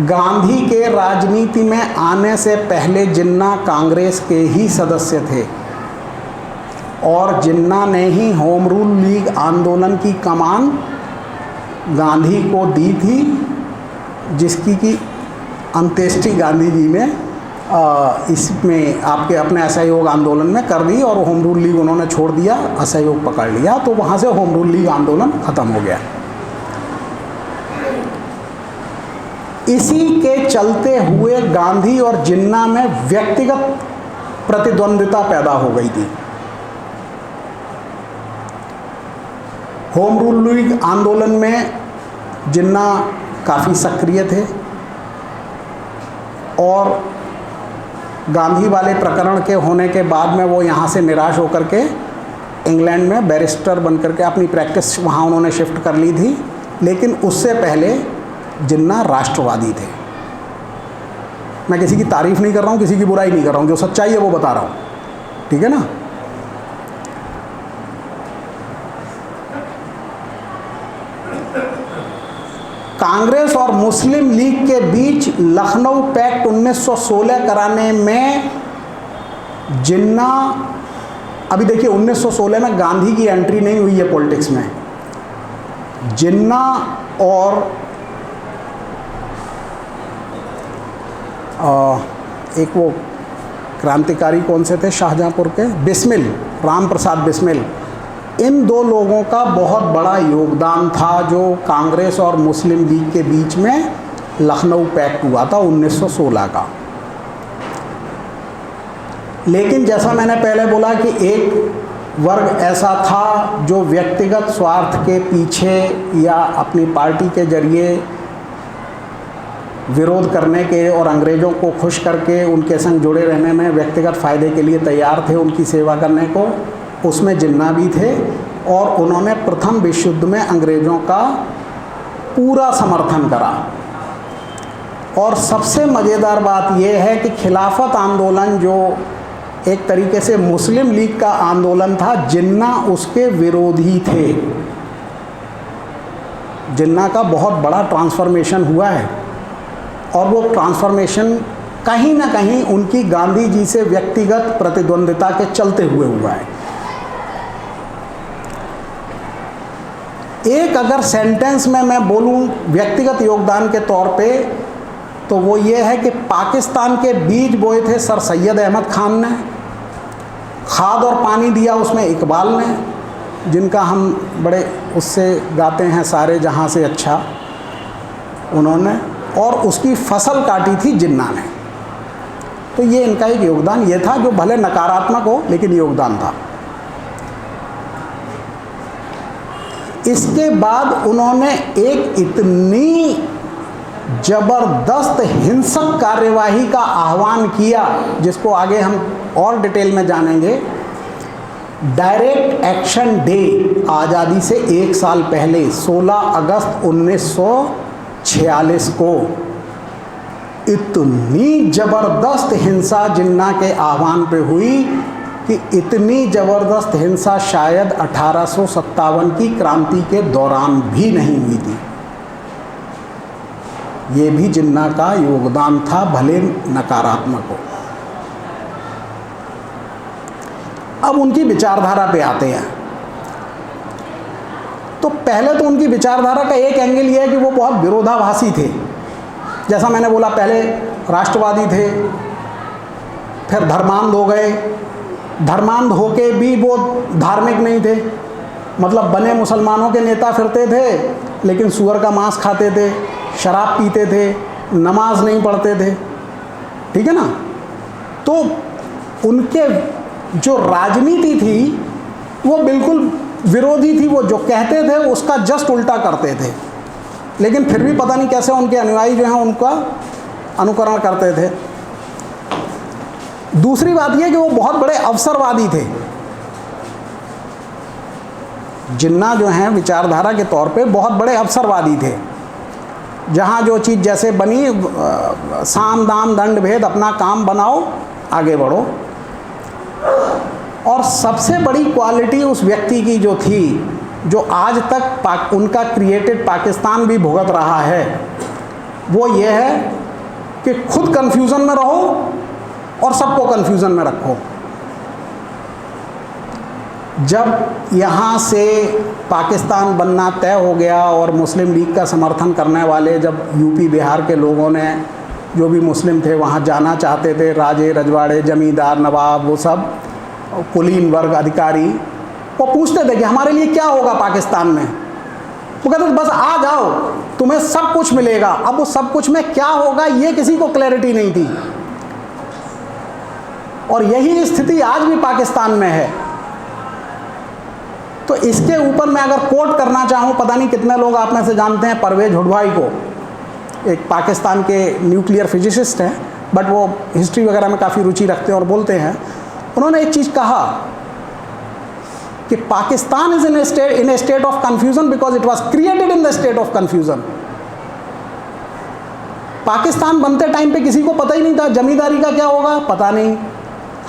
गांधी के राजनीति में आने से पहले जिन्ना कांग्रेस के ही सदस्य थे और जिन्ना ने ही होम रूल लीग आंदोलन की कमान गांधी को दी थी, जिसकी की अंत्येष्टि गांधी जी ने इसमें आपके अपने असहयोग आंदोलन में कर दी और होम रूल लीग उन्होंने छोड़ दिया, असहयोग पकड़ लिया, तो वहाँ से होम रूल लीग आंदोलन ख़त्म हो गया। इसी के चलते हुए गांधी और जिन्ना में व्यक्तिगत प्रतिद्वंद्विता पैदा हो गई थी। होम रूल लीग आंदोलन में जिन्ना काफ़ी सक्रिय थे और गांधी वाले प्रकरण के होने के बाद में वो यहाँ से निराश होकर के इंग्लैंड में बैरिस्टर बन करके अपनी प्रैक्टिस वहाँ उन्होंने शिफ्ट कर ली थी, लेकिन उससे पहले जिन्ना राष्ट्रवादी थे। मैं किसी की तारीफ़ नहीं कर रहा हूँ, किसी की बुराई नहीं कर रहा हूँ, जो सच्चाई है वो बता रहा हूँ, ठीक है ना। कांग्रेस और मुस्लिम लीग के बीच लखनऊ पैक्ट 1916 कराने में जिन्ना, अभी देखिए 1916 में गांधी की एंट्री नहीं हुई है पॉलिटिक्स में, जिन्ना और एक वो क्रांतिकारी कौन से थे शाहजहाँपुर के, बिस्मिल, राम प्रसाद बिस्मिल, इन दो लोगों का बहुत बड़ा योगदान था जो कांग्रेस और मुस्लिम लीग के बीच में लखनऊ पैक्ट हुआ था 1916 का। लेकिन जैसा मैंने पहले बोला कि एक वर्ग ऐसा था जो व्यक्तिगत स्वार्थ के पीछे या अपनी पार्टी के जरिए विरोध करने के और अंग्रेज़ों को खुश करके उनके संग जुड़े रहने में व्यक्तिगत फ़ायदे के लिए तैयार थे, उनकी सेवा करने को, उसमें जिन्ना भी थे और उन्होंने प्रथम विश्व युद्ध में अंग्रेज़ों का पूरा समर्थन करा। और सबसे मज़ेदार बात यह है कि खिलाफत आंदोलन जो एक तरीके से मुस्लिम लीग का आंदोलन था, जिन्ना उसके विरोधी थे। जिन्ना का बहुत बड़ा ट्रांसफॉर्मेशन हुआ है और वो ट्रांसफॉर्मेशन कहीं ना कहीं उनकी गांधी जी से व्यक्तिगत प्रतिद्वंद्विता के चलते हुए हुआ है। एक अगर सेंटेंस में मैं बोलूं व्यक्तिगत योगदान के तौर पे, तो वो ये है कि पाकिस्तान के बीज बोए थे सर सैयद अहमद खान ने, खाद और पानी दिया उसमें इकबाल ने, जिनका हम बड़े उससे गाते हैं सारे जहां से अच्छा, उन्होंने, और उसकी फसल काटी थी जिन्ना ने। तो ये इनका एक योगदान ये था जो भले नकारात्मक हो लेकिन योगदान था। इसके बाद उन्होंने एक इतनी जबरदस्त हिंसक कार्यवाही का आह्वान किया जिसको आगे हम और डिटेल में जानेंगे। डायरेक्ट एक्शन डे, आज़ादी से एक साल पहले 16 अगस्त 1946 को इतनी ज़बरदस्त हिंसा जिन्ना के आह्वान पे हुई कि इतनी ज़बरदस्त हिंसा शायद 1857 की क्रांति के दौरान भी नहीं हुई थी। ये भी जिन्ना का योगदान था, भले नकारात्मक हो। अब उनकी विचारधारा पे आते हैं। तो पहले तो उनकी विचारधारा का एक एंगल ये है कि वो बहुत विरोधाभासी थे। जैसा मैंने बोला, पहले राष्ट्रवादी थे, फिर धर्मांध हो गए, धर्मांध होके भी वो धार्मिक नहीं थे, मतलब बने मुसलमानों के नेता फिरते थे लेकिन सूअर का मांस खाते थे, शराब पीते थे, नमाज नहीं पढ़ते थे, ठीक है ना। तो उनके जो राजनीति थी वो बिल्कुल विरोधी थी, वो जो कहते थे उसका जस्ट उल्टा करते थे, लेकिन फिर भी पता नहीं कैसे उनके अनुयायी जो हैं उनका अनुकरण करते थे। दूसरी बात यह कि वो बहुत बड़े अवसरवादी थे। जिन्ना जो हैं विचारधारा के तौर पे बहुत बड़े अवसरवादी थे। जहाँ जो चीज़ जैसे बनी, साम दाम दंड भेद, अपना काम बनाओ, आगे बढ़ो। और सबसे बड़ी क्वालिटी उस व्यक्ति की जो थी, जो आज तक उनका क्रिएटेड पाकिस्तान भी भुगत रहा है, वो ये है कि खुद कन्फ्यूज़न में रहो और सबको कन्फ्यूज़न में रखो। जब यहाँ से पाकिस्तान बनना तय हो गया और मुस्लिम लीग का समर्थन करने वाले जब यूपी बिहार के लोगों ने, जो भी मुस्लिम थे, वहाँ जाना चाहते थे, राजे रजवाड़े, जमींदार, नवाब, वो सब कुलीन वर्ग अधिकारी, वो पूछते थे कि हमारे लिए क्या होगा पाकिस्तान में। वो कहते थे बस आ जाओ, तुम्हें सब कुछ मिलेगा। अब वो सब कुछ में क्या होगा ये किसी को क्लैरिटी नहीं थी, और यही स्थिति आज भी पाकिस्तान में है। तो इसके ऊपर मैं अगर कोट करना चाहूँ, पता नहीं कितने लोग आप में से जानते हैं परवेज हुडवाई को, एक पाकिस्तान के न्यूक्लियर फिजिसिस्ट हैं, बट वो हिस्ट्री वगैरह में काफ़ी रुचि रखते हैं और बोलते हैं। उन्होंने एक चीज़ कहा कि Pakistan is in A state of confusion because it was created in the state of confusion. Pakistan बनते टाइम पे किसी को पता ही नहीं था जमींदारी का क्या होगा, पता नहीं,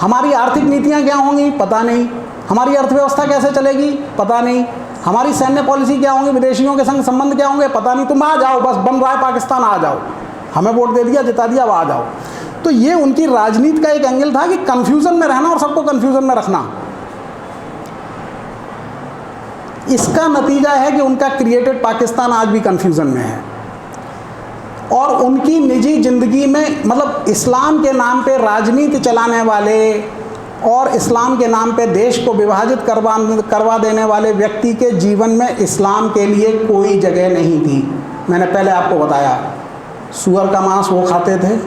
हमारी आर्थिक नीतियाँ क्या होंगी, पता नहीं, हमारी अर्थव्यवस्था कैसे चलेगी, पता नहीं, हमारी सैन्य पॉलिसी क्या होंगी, विदेशियों के संग संबंध क्या होंगे, पता नहीं। तुम आ जाओ, बस बन रहा है पाकिस्तान, आ जाओ, हमें वोट दे दिया, जिता दिया, अब आ जाओ। तो ये उनकी राजनीति का एक एंगल था कि कन्फ्यूजन में रहना और सबको कन्फ्यूजन में रखना। इसका नतीजा है कि उनका क्रिएटेड पाकिस्तान आज भी कन्फ्यूजन में है, और उनकी निजी जिंदगी में, मतलब इस्लाम के नाम पे राजनीति चलाने वाले और इस्लाम के नाम पे देश को विभाजित करवा देने वाले व्यक्ति के जीवन में इस्लाम के लिए कोई जगह नहीं थी। मैंने पहले आपको बताया, सूअर का मांस वो खाते थे,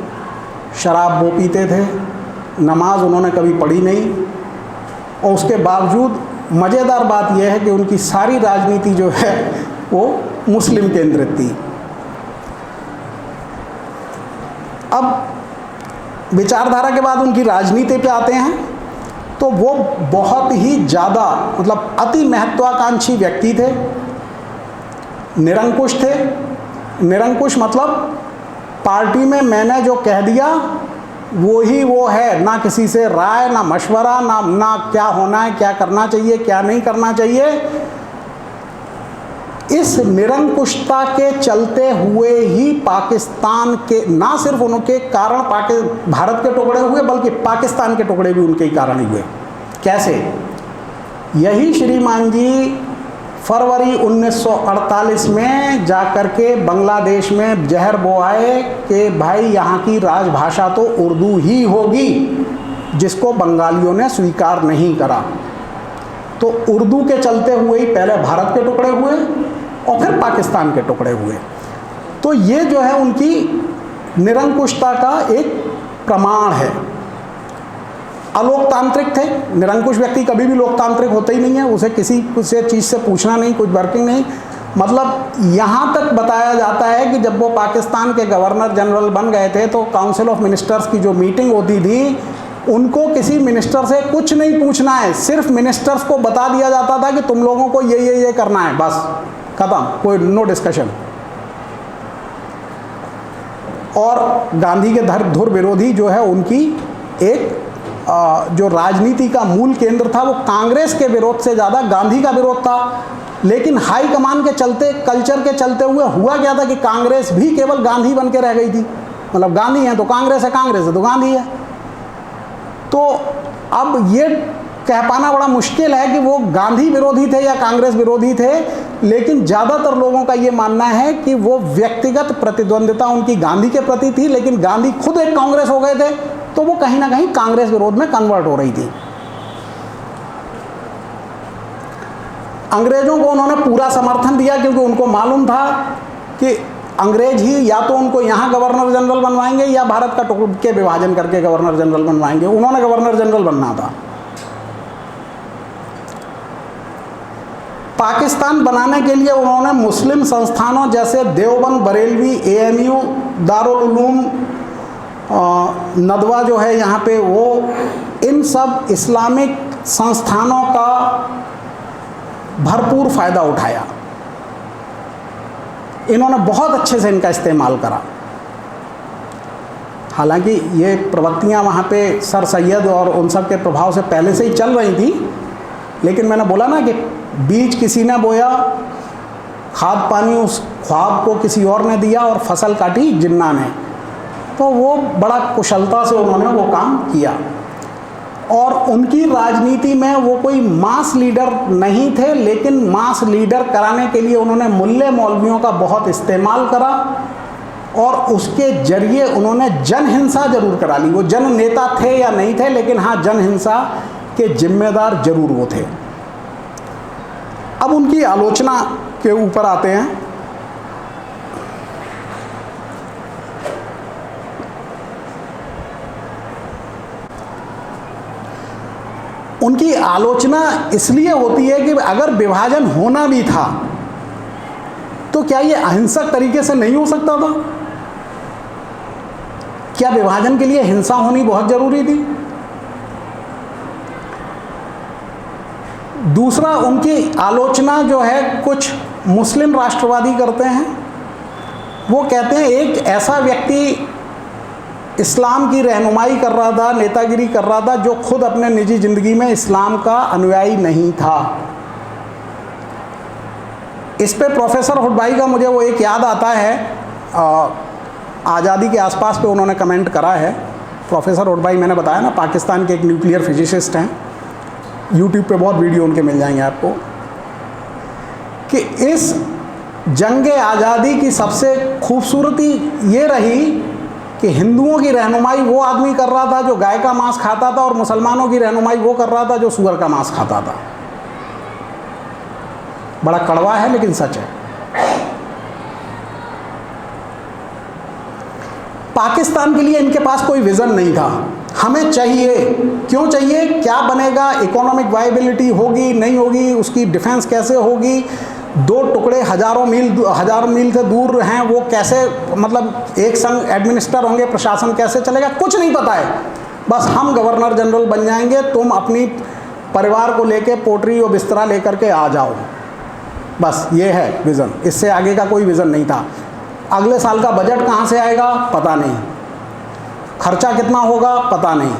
शराब वो पीते थे, नमाज उन्होंने कभी पढ़ी नहीं, और उसके बावजूद मज़ेदार बात यह है कि उनकी सारी राजनीति जो है वो मुस्लिम केंद्रित थी। अब विचारधारा के बाद उनकी राजनीति पे आते हैं, तो वो बहुत ही ज़्यादा, मतलब अति महत्वाकांक्षी व्यक्ति थे, निरंकुश थे। निरंकुश मतलब पार्टी में मैंने जो कह दिया वो ही वो है, ना किसी से राय, ना मशवरा, ना क्या होना है, क्या करना चाहिए, क्या नहीं करना चाहिए। इस निरंकुशता के चलते हुए ही पाकिस्तान के, ना सिर्फ उनके कारण भारत के टुकड़े हुए, बल्कि पाकिस्तान के टुकड़े भी उनके ही कारण ही हुए। कैसे? यही श्रीमान जी फरवरी 1948 में जाकर के बांग्लादेश में जहर बोआए कि भाई यहाँ की राजभाषा तो उर्दू ही होगी, जिसको बंगालियों ने स्वीकार नहीं करा। तो उर्दू के चलते हुए ही पहले भारत के टुकड़े हुए और फिर पाकिस्तान के टुकड़े हुए। तो ये जो है उनकी निरंकुशता का एक प्रमाण है। अलोकतांत्रिक थे, निरंकुश व्यक्ति कभी भी लोकतांत्रिक होता ही नहीं है, उसे किसी से चीज़ से पूछना नहीं, कुछ वर्किंग नहीं। मतलब यहाँ तक बताया जाता है कि जब वो पाकिस्तान के गवर्नर जनरल बन गए थे तो काउंसिल ऑफ मिनिस्टर्स की जो मीटिंग होती थी, उनको किसी मिनिस्टर से कुछ नहीं पूछना है, सिर्फ मिनिस्टर्स को बता दिया जाता था कि तुम लोगों को ये करना है, बस खत्म, कोई नो डिस्कशन। और गांधी के धुर विरोधी जो है उनकी एक जो राजनीति का मूल केंद्र था वो कांग्रेस के विरोध से ज़्यादा गांधी का विरोध था। लेकिन हाई कमान के चलते, कल्चर के चलते हुए हुआ क्या था कि कांग्रेस भी केवल गांधी बन के रह गई थी। मतलब गांधी है तो कांग्रेस है, कांग्रेस है तो गांधी है। तो अब ये कह पाना बड़ा मुश्किल है कि वो गांधी विरोधी थे या कांग्रेस विरोधी थे, लेकिन ज़्यादातर लोगों का ये मानना है कि वो व्यक्तिगत प्रतिद्वंदिता उनकी गांधी के प्रति थी, लेकिन गांधी खुद एक कांग्रेस हो गए थे तो वो कहीं ना कहीं कांग्रेस विरोध में कन्वर्ट हो रही थी। अंग्रेजों को उन्होंने पूरा समर्थन दिया क्योंकि उनको मालूम था कि अंग्रेज ही या तो उनको यहाँ गवर्नर जनरल बनवाएंगे या भारत का टुकड़े के विभाजन करके गवर्नर जनरल बनवाएंगे। उन्होंने गवर्नर जनरल बनना था। पाकिस्तान बनाने के लिए उन्होंने मुस्लिम संस्थानों जैसे देवबंद, बरेलवी, AMU, दारुल उलूम, नदवा जो है यहाँ पे, वो इन सब इस्लामिक संस्थानों का भरपूर फ़ायदा उठाया। इन्होंने बहुत अच्छे से इनका इस्तेमाल करा। हालांकि ये प्रवृत्तियाँ वहाँ पे सर सैयद और उन सब के प्रभाव से पहले से ही चल रही थी, लेकिन मैंने बोला ना कि बीज किसी ने बोया, खाद पानी ख्वाब को किसी और ने दिया और फसल काटी जिन्ना ने। तो वो बड़ा कुशलता से उन्होंने वो काम किया। और उनकी राजनीति में वो कोई मास लीडर नहीं थे, लेकिन मास लीडर कराने के लिए उन्होंने मुल्ले मौलवियों का बहुत इस्तेमाल करा और उसके जरिए उन्होंने जनहिंसा जरूर करा ली। वो जन नेता थे या नहीं थे, लेकिन हाँ, जनहिंसा के जिम्मेदार जरूर वो थे। अब उनकी आलोचना के ऊपर आते हैं। उनकी आलोचना इसलिए होती है कि अगर विभाजन होना भी था तो क्या ये अहिंसक तरीके से नहीं हो सकता था? क्या विभाजन के लिए हिंसा होनी बहुत जरूरी थी? दूसरा, उनकी आलोचना जो है कुछ मुस्लिम राष्ट्रवादी करते हैं। वो कहते हैं एक ऐसा व्यक्ति इस्लाम की रहनुमाई कर रहा था, नेतागिरी कर रहा था, जो खुद अपने निजी ज़िंदगी में इस्लाम का अनुयायी नहीं था। इस पे प्रोफेसर हुडबाई का मुझे वो एक याद आता है, आज़ादी के आसपास पे उन्होंने कमेंट करा है। प्रोफेसर हुडबाई, मैंने बताया ना, पाकिस्तान के एक न्यूक्लियर फिजिसिस्ट हैं। यूट्यूब पे बहुत वीडियो उनके मिल जाएंगे आपको, कि इस जंग आज़ादी की सबसे खूबसूरती ये रही कि हिंदुओं की रहनुमाई वो आदमी कर रहा था जो गाय का मांस खाता था, और मुसलमानों की रहनुमाई वो कर रहा था जो सूअर का मांस खाता था। बड़ा कड़वा है लेकिन सच है। पाकिस्तान के लिए इनके पास कोई विज़न नहीं था। हमें चाहिए, क्यों चाहिए, क्या बनेगा, इकोनॉमिक वायबिलिटी होगी नहीं होगी, उसकी डिफेंस कैसे होगी, दो टुकड़े हजारों मील से दूर हैं, वो कैसे, मतलब एक संग एडमिनिस्टर होंगे, प्रशासन कैसे चलेगा, कुछ नहीं पता है। बस हम गवर्नर जनरल बन जाएंगे, तुम अपनी परिवार को लेके पोटरी और बिस्तरा लेकर के आ जाओ। बस ये है विज़न, इससे आगे का कोई विज़न नहीं था। अगले साल का बजट कहाँ से आएगा पता नहीं, खर्चा कितना होगा पता नहीं,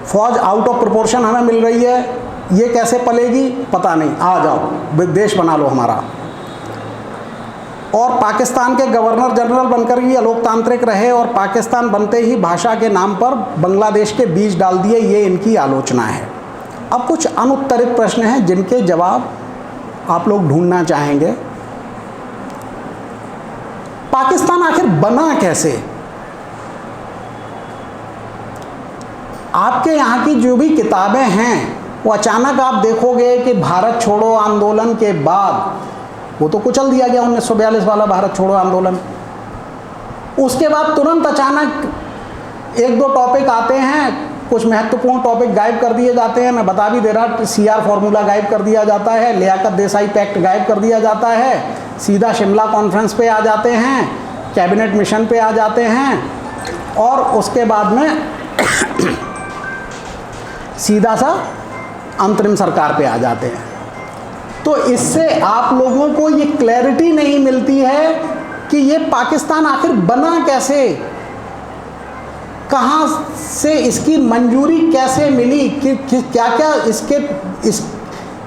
फौज आउट ऑफ प्रोपोर्शन हमें मिल रही है, ये कैसे पलेगी पता नहीं, आ जाओ देश बना लो हमारा। और पाकिस्तान के गवर्नर जनरल बनकर भी अलोकतांत्रिक रहे, और पाकिस्तान बनते ही भाषा के नाम पर बांग्लादेश के बीज डाल दिए, ये इनकी आलोचना है। अब कुछ अनुत्तरित प्रश्न हैं जिनके जवाब आप लोग ढूंढना चाहेंगे। पाकिस्तान आखिर बना कैसे? आपके यहाँ की जो भी किताबें हैं, वो अचानक आप देखोगे कि भारत छोड़ो आंदोलन के बाद वो तो कुचल दिया गया 1942 वाला भारत छोड़ो आंदोलन। उसके बाद तुरंत अचानक एक दो टॉपिक आते हैं, कुछ महत्वपूर्ण टॉपिक गायब कर दिए जाते हैं। मैं बता भी दे रहा, CR फॉर्मूला गायब कर दिया जाता है, लियाकत देसाई पैक्ट गायब कर दिया जाता है, सीधा शिमला कॉन्फ्रेंस पे आ जाते हैं, कैबिनेट मिशन पे आ जाते हैं, और उसके बाद में सीधा सा अंतरिम सरकार पे आ जाते हैं। तो इससे आप लोगों को ये क्लैरिटी नहीं मिलती है कि ये पाकिस्तान आखिर बना कैसे, कहाँ से इसकी मंजूरी कैसे मिली, कि क्या क्या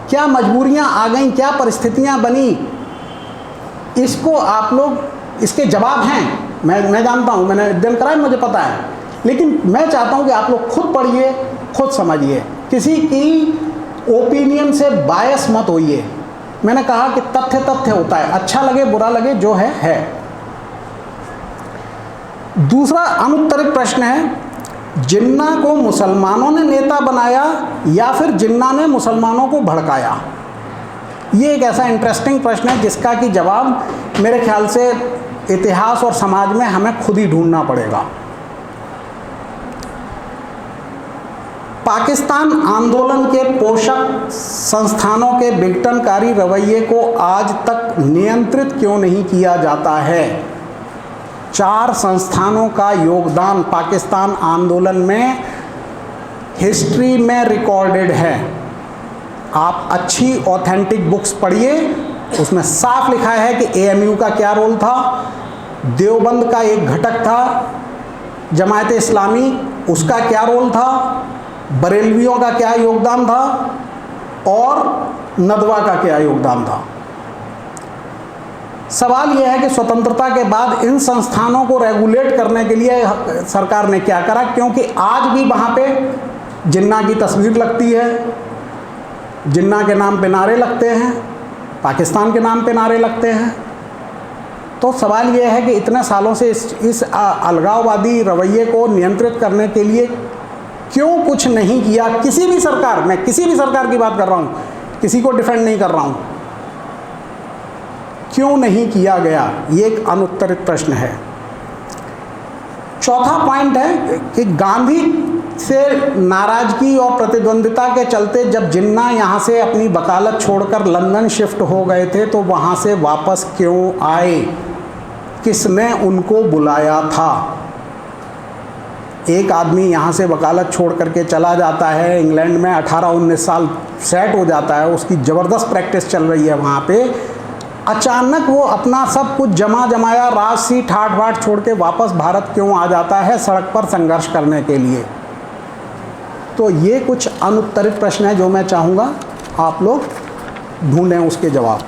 क्या मजबूरियाँ आ गई, क्या परिस्थितियाँ बनी। इसको आप लोग, इसके जवाब हैं, मैं जानता हूँ, मैंने अध्ययन करा है, मुझे पता है, लेकिन मैं चाहता हूँ कि आप लोग खुद पढ़िए, खुद समझिए, किसी की ओपिनियन से बायस मत होइए। मैंने कहा कि तथ्य तथ्य होता है, अच्छा लगे बुरा लगे, जो है। दूसरा अनुत्तरित प्रश्न है, जिन्ना को मुसलमानों ने नेता बनाया या फिर जिन्ना ने मुसलमानों को भड़काया? ये एक ऐसा इंटरेस्टिंग प्रश्न है जिसका कि जवाब मेरे ख्याल से इतिहास और समाज में हमें खुद ही ढूंढना पड़ेगा। पाकिस्तान आंदोलन के पोषक संस्थानों के विघटनकारी रवैये को आज तक नियंत्रित क्यों नहीं किया जाता है? 4 संस्थानों का योगदान पाकिस्तान आंदोलन में हिस्ट्री में रिकॉर्डेड है। आप अच्छी ऑथेंटिक बुक्स पढ़िए, उसमें साफ लिखा है कि AMU का क्या रोल था, देवबंद का एक घटक था, जमायत इस्लामी उसका क्या रोल था, बरेलवियों का क्या योगदान था, और नदवा का क्या योगदान था। सवाल यह है कि स्वतंत्रता के बाद इन संस्थानों को रेगुलेट करने के लिए सरकार ने क्या करा, क्योंकि आज भी वहाँ पे जिन्ना की तस्वीर लगती है, जिन्ना के नाम पे नारे लगते हैं, पाकिस्तान के नाम पे नारे लगते हैं। तो सवाल यह है कि इतने सालों से इस अलगाववादी रवैये को नियंत्रित करने के लिए क्यों कुछ नहीं किया किसी भी सरकार, मैं किसी भी सरकार की बात कर रहा हूँ, किसी को डिफेंड नहीं कर रहा हूँ, क्यों नहीं किया गया, ये एक अनुत्तरित प्रश्न है। चौथा पॉइंट है कि गांधी से नाराजगी और प्रतिद्वंदिता के चलते जब जिन्ना यहाँ से अपनी वकालत छोड़कर लंदन शिफ्ट हो गए थे तो वहाँ से वापस क्यों आए, किसने उनको बुलाया था। एक आदमी यहाँ से वकालत छोड़ करके चला जाता है, इंग्लैंड में 18-19 साल सेट हो जाता है, उसकी ज़बरदस्त प्रैक्टिस चल रही है वहाँ पे, अचानक वो अपना सब कुछ जमाया राजसी ठाठ बाट छोड़ के वापस भारत क्यों आ जाता है सड़क पर संघर्ष करने के लिए। तो ये कुछ अनुत्तरित प्रश्न है जो मैं चाहूँगा आप लोग ढूंढें उसके जवाब।